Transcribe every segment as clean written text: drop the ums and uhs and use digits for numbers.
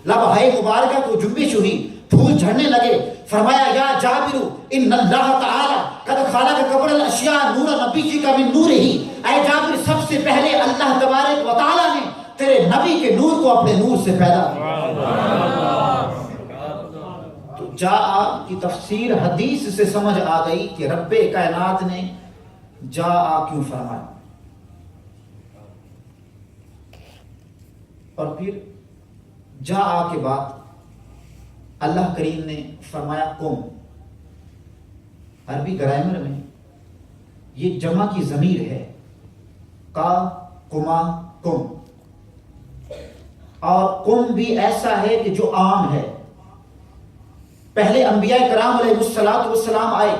لبہائے مبارکہ کو جنبش ہوئی، پھول جھڑنے لگے. فرمایا یا جابر ان اللہ تعالی قد خلق قبل الاشیاء نور نبی کا من نور ہی. اے جابر، سب سے پہلے اللہ تبارک و تعالی نے تیرے نبی کے نور کو اپنے نور سے پیدا کیا. تو جاء کی تفسیر حدیث سے سمجھ آ گئی کہ رب کائنات نے جاء کیوں فرمایا. اور پھر جاء کے بعد اللہ کریم نے فرمایا قم. عربی گرامر میں یہ جمع کی ضمیر ہے، کا، کما، کم. اور قم بھی ایسا ہے کہ جو عام ہے. پہلے انبیاء کرام علیہ السلام آئے،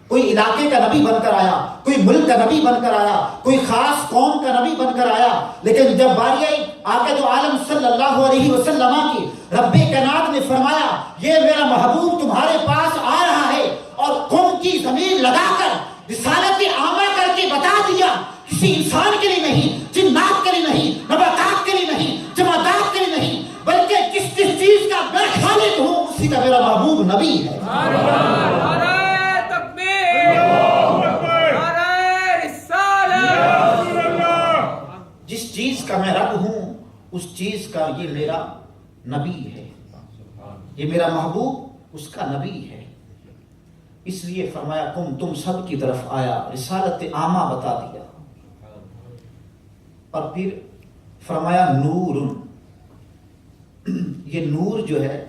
کوئی علاقے کا نبی بن کر آیا، کوئی ملک کا نبی بن کر آیا، کوئی خاص قوم کا نبی بن کر آیا. لیکن جب باری آئی آقا دو عالم صلی اللہ علیہ وسلم کی، رب کائنات نے فرمایا یہ میرا محبوب تمہارے پاس آ رہا ہے، اور قوم کی زمین لگا کر رسالت عامہ کر کے بتا دیا کسی انسان کے لیے نہیں، جنات کے لیے نہیں، نباتات کے لیے نہیں، جمادات کے لیے نہیں، بلکہ کس چیز کا میں خالق ہوں اسی کا میرا محبوب نبی ہے. جس چیز کا میں رب ہوں اس چیز کا یہ میرا نبی ہے، یہ میرا محبوب اس کا نبی ہے. اس لیے فرمایا قم، تم سب کی طرف آیا، رسالت عامہ بتا دیا. اور پھر فرمایا نور. یہ نور جو ہے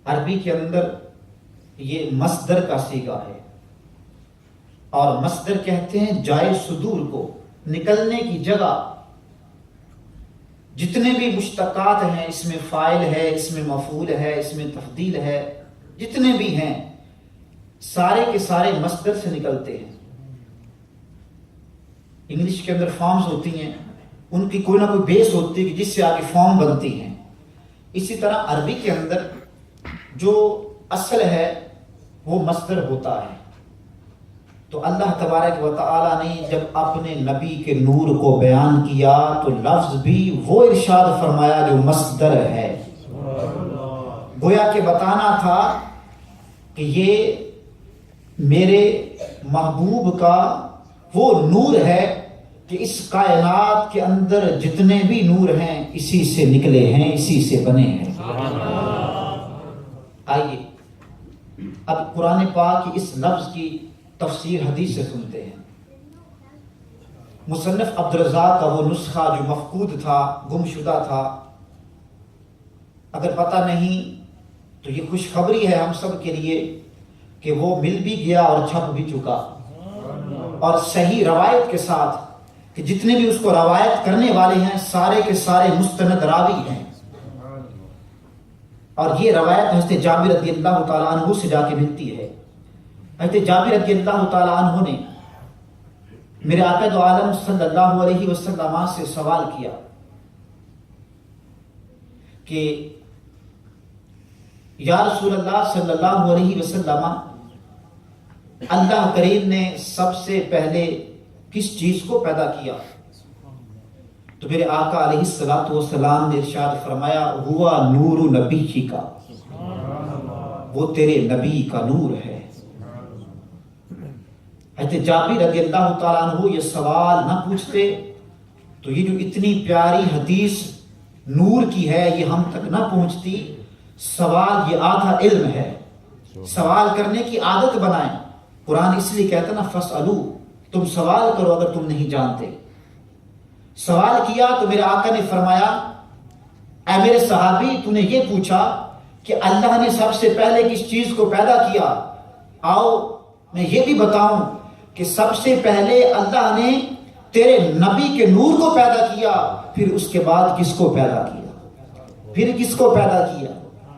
عربی کے اندر یہ مصدر کا صیغہ ہے، اور مصدر کہتے ہیں جائے صدور کو، نکلنے کی جگہ. جتنے بھی مشتقات ہیں، اس میں فاعل ہے، اس میں مفعول ہے، اس میں تفضیل ہے، جتنے بھی ہیں سارے کے سارے مصدر سے نکلتے ہیں. انگلش کے اندر فارمز ہوتی ہیں، ان کی کوئی نہ کوئی بیس ہوتی ہے جس سے آگے فارم بنتی ہیں. اسی طرح عربی کے اندر جو اصل ہے وہ مصدر ہوتا ہے. تو اللہ تبارک و تعالی نے جب اپنے نبی کے نور کو بیان کیا تو لفظ بھی وہ ارشاد فرمایا جو مصدر ہے. گویا کہ بتانا تھا کہ یہ میرے محبوب کا وہ نور ہے کہ اس کائنات کے اندر جتنے بھی نور ہیں اسی سے نکلے ہیں، اسی سے بنے ہیں. آئیے اب قرآن پاک کی اس لفظ کی تفسیر حدیث سے سنتے ہیں. مصنف عبدالرزاق کا وہ نسخہ جو مفقود تھا، گم شدہ تھا، اگر پتہ نہیں تو یہ خوشخبری ہے ہم سب کے لیے کہ وہ مل بھی گیا اور چھپ بھی چکا، اور صحیح روایت کے ساتھ کہ جتنے بھی اس کو روایت کرنے والے ہیں سارے کے سارے مستند راوی ہیں. اور یہ روایت حضرت جابر رضی اللہ تعالیٰ عنہ سے جا کے ملتی ہے. حضرت جابر رضی اللہ تعالیٰ عنہ نے میرے آقا دو عالم صلی اللہ علیہ وسلم سے سوال کیا کہ یا رسول اللہ صلی اللہ علیہ وسلم، اللہ کریم نے سب سے پہلے کس چیز کو پیدا کیا؟ تو میرے آقا علیہ الصلوۃ والسلام نے ارشاد فرمایا ہوا نور نبی کا، وہ تیرے نبی کا نور ہے. حضرت جابر رضی اللہ تعالیٰ عنہ یہ سوال نہ پوچھتے تو یہ جو اتنی پیاری حدیث نور کی ہے یہ ہم تک نہ پہنچتی. سوال یہ آدھا علم ہے، سوال کرنے کی عادت بنائیں. قرآن اس لیے کہتا نا فاسألوا، تم سوال کرو اگر تم نہیں جانتے. سوال کیا تو میرے آقا نے فرمایا اے میرے صحابی، تو نے یہ پوچھا کہ اللہ نے سب سے پہلے کس چیز کو پیدا کیا، آؤ میں یہ بھی بتاؤں کہ سب سے پہلے اللہ نے تیرے نبی کے نور کو پیدا کیا، پھر اس کے بعد کس کو پیدا کیا، پھر کس کو پیدا کیا،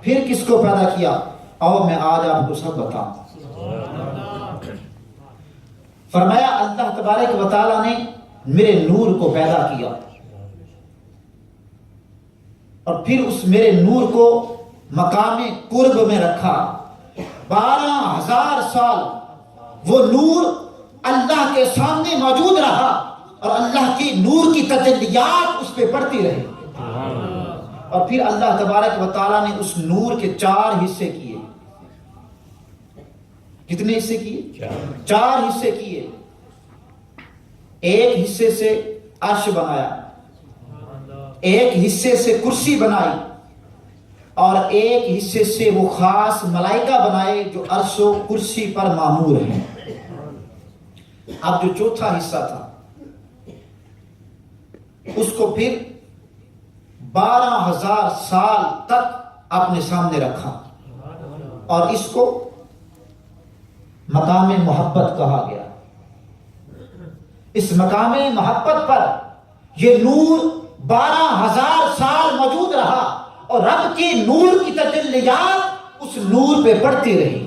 پھر کس کو پیدا کیا. آؤ میں آج آپ کو سب بتاؤں. فرمایا اللہ تبارک و تعالیٰ نے میرے نور کو پیدا کیا، اور پھر اس میرے نور کو مقام قرب میں رکھا. 12,000 سال وہ نور اللہ کے سامنے موجود رہا، اور اللہ کی نور کی تجلیات اس پہ پڑتی رہی. اور پھر اللہ تبارک و تعالیٰ نے اس نور کے 4 حصے کیے. کتنے حصے کیے؟ 4 حصے کیے. ایک حصے سے عرش بنایا، ایک حصے سے کرسی بنائی، اور ایک حصے سے وہ خاص ملائکہ بنائے جو عرش و کرسی پر مامور ہیں. اب جو چوتھا حصہ تھا اس کو پھر 12,000 سال تک اپنے سامنے رکھا، اور اس کو مقام محبت کہا گیا. اس مقام محبت پر یہ نور 12,000 سال موجود رہا، اور رب کے نور کی تجلیات اس نور پہ پڑتی رہی.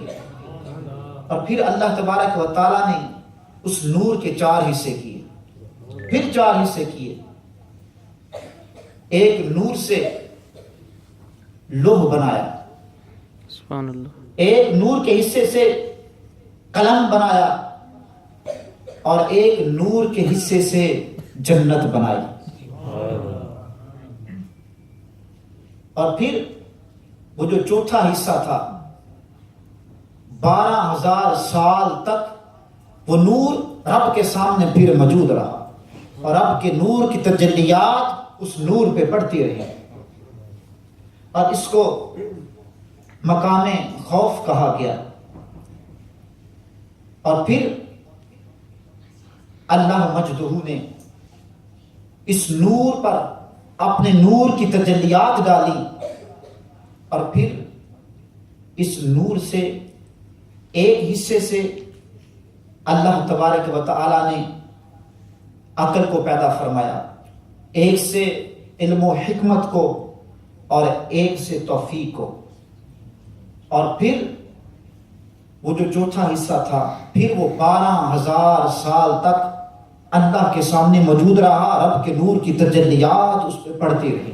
اور پھر اللہ تبارک و تعالیٰ نے اس نور کے 4 حصے کیے، پھر 4 حصے کیے. ایک نور سے لوح بنایا، سبحان اللہ. ایک نور کے حصے سے قلم بنایا، اور ایک نور کے حصے سے جنت بنائی. اور پھر وہ جو چوتھا حصہ تھا 12,000 سال تک وہ نور رب کے سامنے پھر موجود رہا، اور رب کے نور کی تجلیات اس نور پہ پڑتی رہی. اور اس کو مقام خوف کہا گیا. اور پھر اللہ مجدہ نے اس نور پر اپنے نور کی تجلیات ڈالی، اور پھر اس نور سے ایک حصے سے اللہ تبارک و تعالی نے عقل کو پیدا فرمایا، ایک سے علم و حکمت کو، اور ایک سے توفیق کو. اور پھر وہ جو چوتھا حصہ تھا پھر وہ 12,000 سال تک اللہ کے سامنے موجود رہا، رب کے نور کی تجلیات اس پہ پڑتی رہی.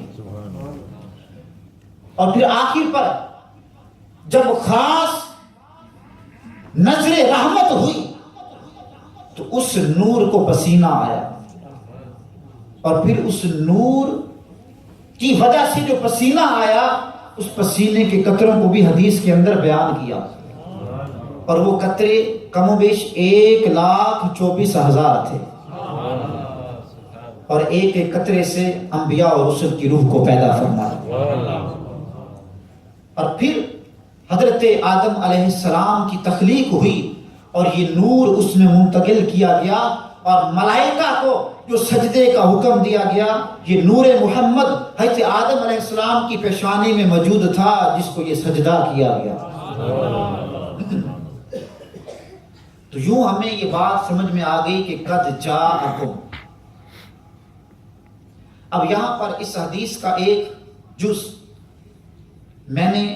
اور پھر آخر پر جب خاص نظر رحمت ہوئی تو اس نور کو پسینہ آیا، اور پھر اس نور کی وجہ سے جو پسینہ آیا اس پسینے کے قطروں کو بھی حدیث کے اندر بیان کیا، اور وہ قطرے کم و بیش 1,24,000 تھے، اور ایک ایک قطرے سے انبیاء اور رسل کی روح کو پیدا فرمایا. اور پھر حضرت آدم علیہ السلام کی تخلیق ہوئی، اور یہ نور اس میں منتقل کیا گیا، اور ملائکہ کو جو سجدے کا حکم دیا گیا یہ نور محمد حضرت آدم علیہ السلام کی پیشانی میں موجود تھا، جس کو یہ سجدہ کیا گیا. تو یوں ہمیں یہ بات سمجھ میں آ گئی کہ قد جاءکم. اب یہاں پر اس حدیث کا ایک جز میں نے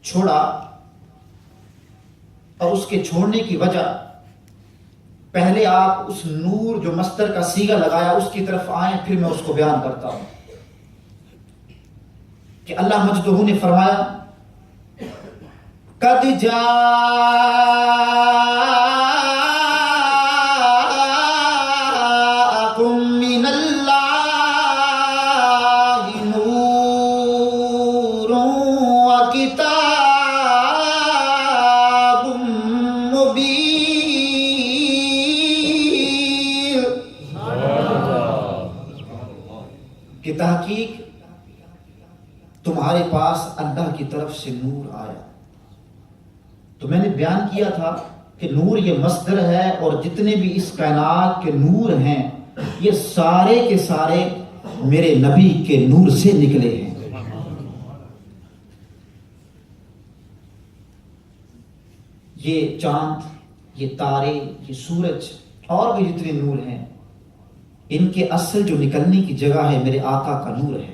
چھوڑا، اور اس کے چھوڑنے کی وجہ پہلے آپ اس نور جو مصدر کا صیغہ لگایا اس کی طرف آئیں، پھر میں اس کو بیان کرتا ہوں. کہ اللہ مجدہ نے فرمایا قد جاءکم من اللہ نور و کتاب مبین. کہ تحقیق تمہارے پاس اللہ کی طرف سے نور آیا. تو میں نے بیان کیا تھا کہ نور یہ مصدر ہے، اور جتنے بھی اس کائنات کے نور ہیں یہ سارے کے سارے میرے نبی کے نور سے نکلے ہیں. یہ چاند، یہ تارے، یہ سورج اور بھی جتنے نور ہیں ان کے اصل جو نکلنے کی جگہ ہے میرے آقا کا نور ہے.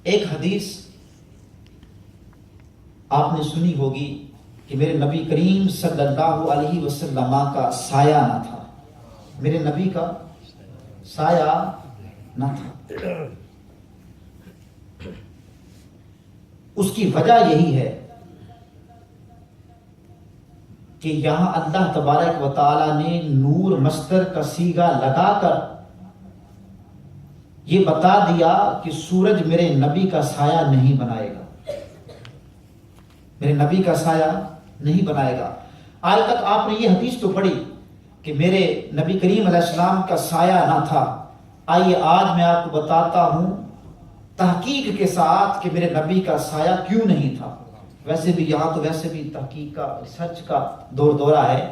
ایک حدیث آپ نے سنی ہوگی کہ میرے نبی کریم صلی اللہ علیہ وسلم کا سایہ نہ تھا، میرے نبی کا سایہ نہ تھا. اس کی وجہ یہی ہے کہ یہاں اللہ تبارک و تعالیٰ نے نور مصدر کا صیغہ لگا کر یہ بتا دیا کہ سورج میرے نبی کا سایہ نہیں بنائے گا، میرے نبی کا سایہ نہیں بنائے گا۔ آج تک آپ نے یہ حدیث تو پڑھی کہ میرے نبی کریم علیہ السلام کا سایہ نہ تھا۔ آئیے آج میں آپ کو بتاتا ہوں تحقیق کے ساتھ کہ میرے نبی کا سایہ کیوں نہیں تھا۔ ویسے بھی یہاں تو ویسے بھی تحقیق کا، ریسرچ کا دورہ ہے۔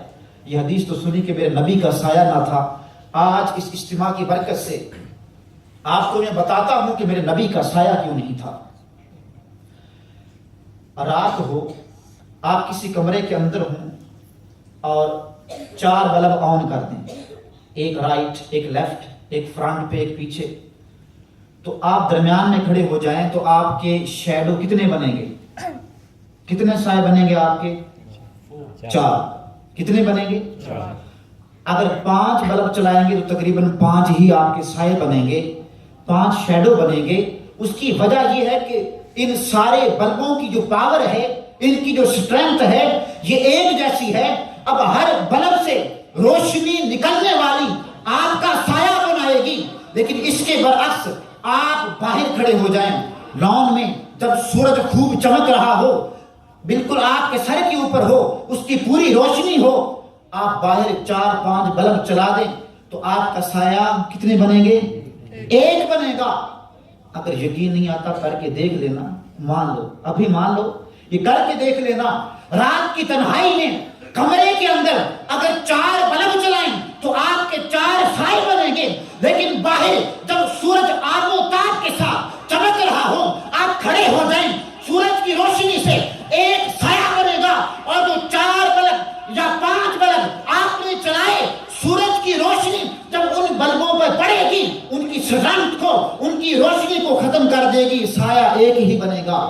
یہ حدیث تو سنی کہ میرے نبی کا سایہ نہ تھا۔ آج اس اجتماع کی برکت سے آپ کو میں بتاتا ہوں کہ میرے نبی کا سایہ کیوں نہیں تھا۔ رات ہو، آپ کسی کمرے کے اندر ہوں اور 4 بلب آن کر دیں، ایک رائٹ، ایک لیفٹ، ایک فرنٹ پہ، ایک پیچھے، تو آپ درمیان میں کھڑے ہو جائیں تو آپ کے شیڈو کتنے بنیں گے؟ کتنے سائے بنیں گے آپ کے؟ 4۔ کتنے بنیں گے؟ 4۔ اگر 5 بلب چلائیں گے تو تقریباً 5 ہی آپ کے سائے بنیں گے، 5 شیڈو بنیں گے۔ اس کی وجہ یہ ہے کہ ان سارے بلبوں کی جو پاور ہے، ان کی جو سٹرینتھ ہے، یہ ایک جیسی ہے۔ اب ہر بلب سے روشنی نکلنے والی آپ کا سایہ بنائے گی، لیکن اس کے برعکس آپ باہر کھڑے ہو جائیں لان میں، جب سورج خوب چمک رہا ہو، بالکل آپ کے سر کے اوپر ہو، اس کی پوری روشنی ہو، آپ باہر 4-5 بلب چلا دیں تو آپ کا سایہ کتنے بنیں گے؟ 1 بنے گا۔ اگر یقین نہیں آتا کر کے دیکھ لینا، مان لو، ابھی مان لو، یہ کر کے دیکھ لینا۔ رات کی تنہائی میں کمرے کے اندر اگر 4 بلب چلائیں تو آپ کے 4 سائے بنیں گے، لیکن باہر جب سورج آب و تاب کے ساتھ چمک رہا ہو، آپ کھڑے ہو جائیں، سورج کی روشنی سے 1 سایہ بنے گا، اور جو 4 بلب یا 5 بلب آپ نے چلائے، سورج کی روشنی جب ان بلبوں پر پڑے گی، ان کی سٹرینتھ کو، ان کی روشنی کو ختم کر دے گی، سایہ 1 ہی بنے گا۔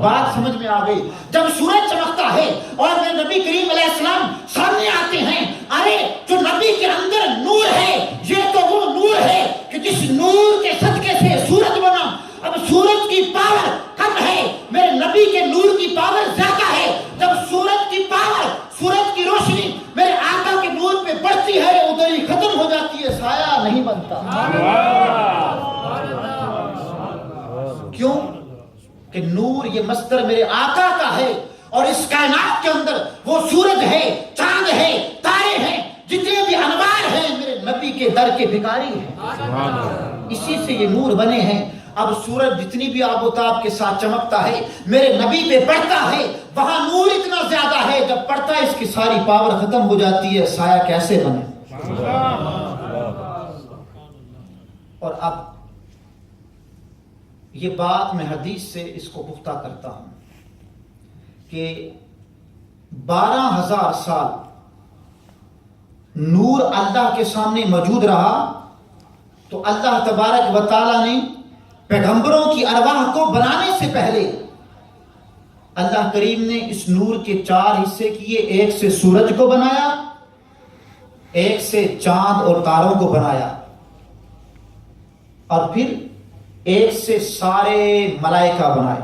بات سمجھ میں آ گئی؟ جب سورج چمکتا ہے اور میرے نبی کریم علیہ السلام سامنے آتے ہیں، ارے جو نبی کے اندر نور ہے، یہ تو وہ نور ہے کہ جس نور کے صدقے سے سورج بنا۔ اب سورج کی پاور کم ہے، میرے نبی کے نور کی پاور زیادہ ہے۔ جب سورج کی پاور، سورج کی روشنی میرے آقا کے نور پہ پڑتی ہے، ادھر ہی ختم ہو جاتی ہے، سایہ نہیں بنتا۔ کیوں؟ کہ نور یہ مصدر میرے آقا کا ہے، اور اس کائنات کے اندر وہ سورج ہے، چاند ہے، تارے ہیں، جتنے بھی انوار ہیں میرے نبی کے در کے بھکاری ہیں، اسی سے یہ نور بنے ہیں۔ اب سورج جتنی بھی آب و تاب کے ساتھ چمکتا ہے، میرے نبی پہ پڑتا ہے، وہاں نور اتنا زیادہ ہے، جب پڑتا ہے اس کی ساری پاور ختم ہو جاتی ہے، سایہ کیسے بنے؟ اور اب یہ بات میں حدیث سے اس کو پختہ کرتا ہوں کہ 12,000 سال نور اللہ کے سامنے موجود رہا، تو اللہ تبارک و تعالیٰ نے پیغمبروں کی ارواح کو بنانے سے پہلے اللہ کریم نے اس نور کے 4 حصے کیے۔ 1 سے سورج کو بنایا، 1 سے چاند اور تاروں کو بنایا، اور پھر 1 سے سارے ملائکہ بنائے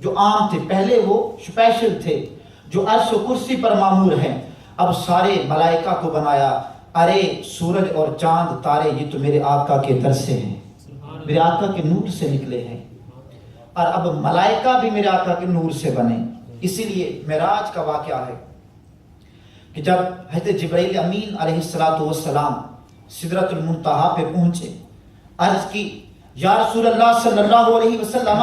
جو عام تھے۔ پہلے وہ اسپیشل تھے جو عرش و کرسی پر معمور ہیں، اب سارے ملائکہ کو بنایا۔ ارے سورج اور چاند تارے یہ تو میرے آقا کے در سے ہیں، میرے آقا کے نور سے نکلے ہیں، اور اب ملائکہ بھی میرے آقا کے نور سے بنے۔ اسی لیے معراج کا واقعہ ہے کہ جب حضرت جبرائیل امین علیہ السلام سدرۃ المنتہا پہ پہنچے، عرض کی یا رسول اللہ صلی اللہ علیہ وسلم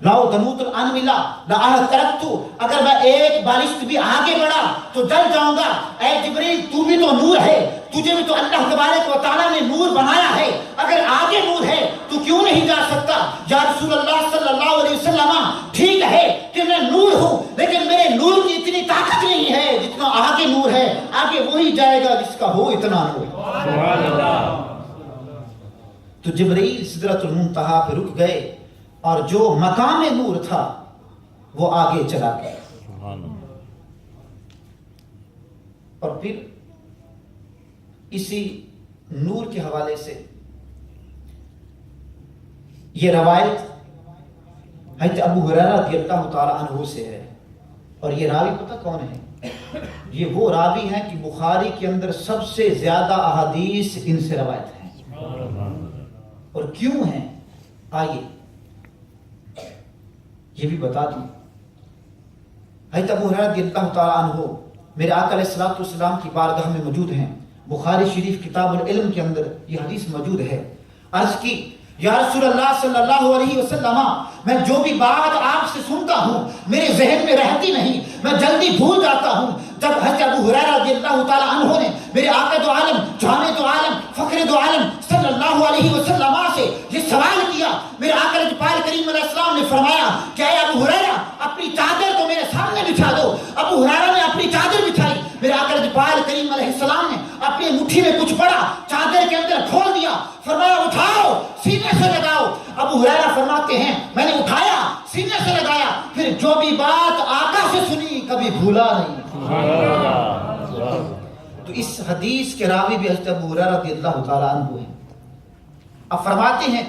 لاؤ دنوت الانملا لا ترکتو، اگر میں 1 بالشت بھی آگے بڑھا تو جل جاؤں گا۔ اے جبریل تو بھی تو نور ہے، تجھے بھی تو اللہ تبارک و تعالیٰ نے نور بنایا ہے، اگر آگے نور ہے تو کیوں نہیں جا سکتا؟ یا رسول اللہ صلی اللہ علیہ وسلم ٹھیک ہے کہ میں نور ہوں، لیکن میرے نور کی اتنی طاقت نہیں ہے جتنا آگے نور ہے، آگے وہی جائے گا جس کا ہو اتنا نور۔ سبحان اللہ۔ تو جبرائیل سدرۃ المنتہا پہ رک گئے، اور جو مقام نور تھا وہ آگے چلا گیا۔ اور پھر اسی نور کے حوالے سے یہ روایت حضرت ابو ہریرہ رضی اللہ تعالی عنہ سے ہے، اور یہ راوی پتہ کون ہے؟ یہ وہ راوی ہیں کہ بخاری کے اندر سب سے زیادہ احادیث ان سے روایت ہیں. اور کیوں ہیں آئیے یہ بھی بتا دوں. حضرت ابو ہریرہ رضی اللہ تعالیٰ عنہ میرے آقا علیہ الصلوۃ والسلام کی بارگاہ میں موجود ہیں. بخاری شریف کتاب العلم کے اندر یہ حدیث موجود ہے. عرض کی یا رسول اللہ صلی اللہ علیہ وسلم میں جو بھی بات آپ سے سنتا ہوں میرے ذہن میں رہتی نہیں, میں جلدی بھول جاتا ہوں. جب حضرت ابو ہریرہ رضی اللہ تعالیٰ عنہ نے میرے آقا دو عالم جامع دو عالم فخر دو عالم صلی اللہ علیہ وسلم سے یہ سوال کیا, میرے آقا پاک کریم علیہ السلام نے فرمایا کہ اے ابو ہریرہ اپنی چادر کو میرے سامنے بچھا دو. ابو ہریرہ نے اپنی چادر بچھائی. میرے آقا پاک کریم علیہ السلام نے اپنی مٹھی میں کچھ پڑا, چادر کے اندر کھول دیا, فرمایا اٹھاؤ سینے سے لگاؤ. ابو ہریرہ فرماتے ہیں میں نے اٹھایا سینے سے لگایا, پھر جو بھی بات آقا سے سنی کبھی بھولا نہیں. تو اس حدیث کے راوی بھی حضرت ابو ہریرہ رضی اللہ تعالیٰ عنہ ہیں. اب فرماتے ہیں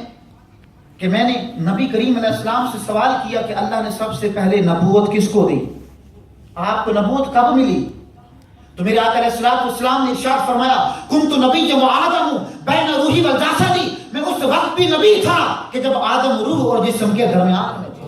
کہ میں نے نبی کریم علیہ السلام سے سوال کیا کہ اللہ نے سب سے پہلے نبوت کس کو دی, آپ کو نبوت کب ملی؟ تو میرے آقا علیہ السلام نے ارشاد فرمایا کنت نبی و آدم بین روحی والجسدی, میں اس وقت بھی نبی تھا کہ جب آدم روح اور جسم کے درمیان میں تھے.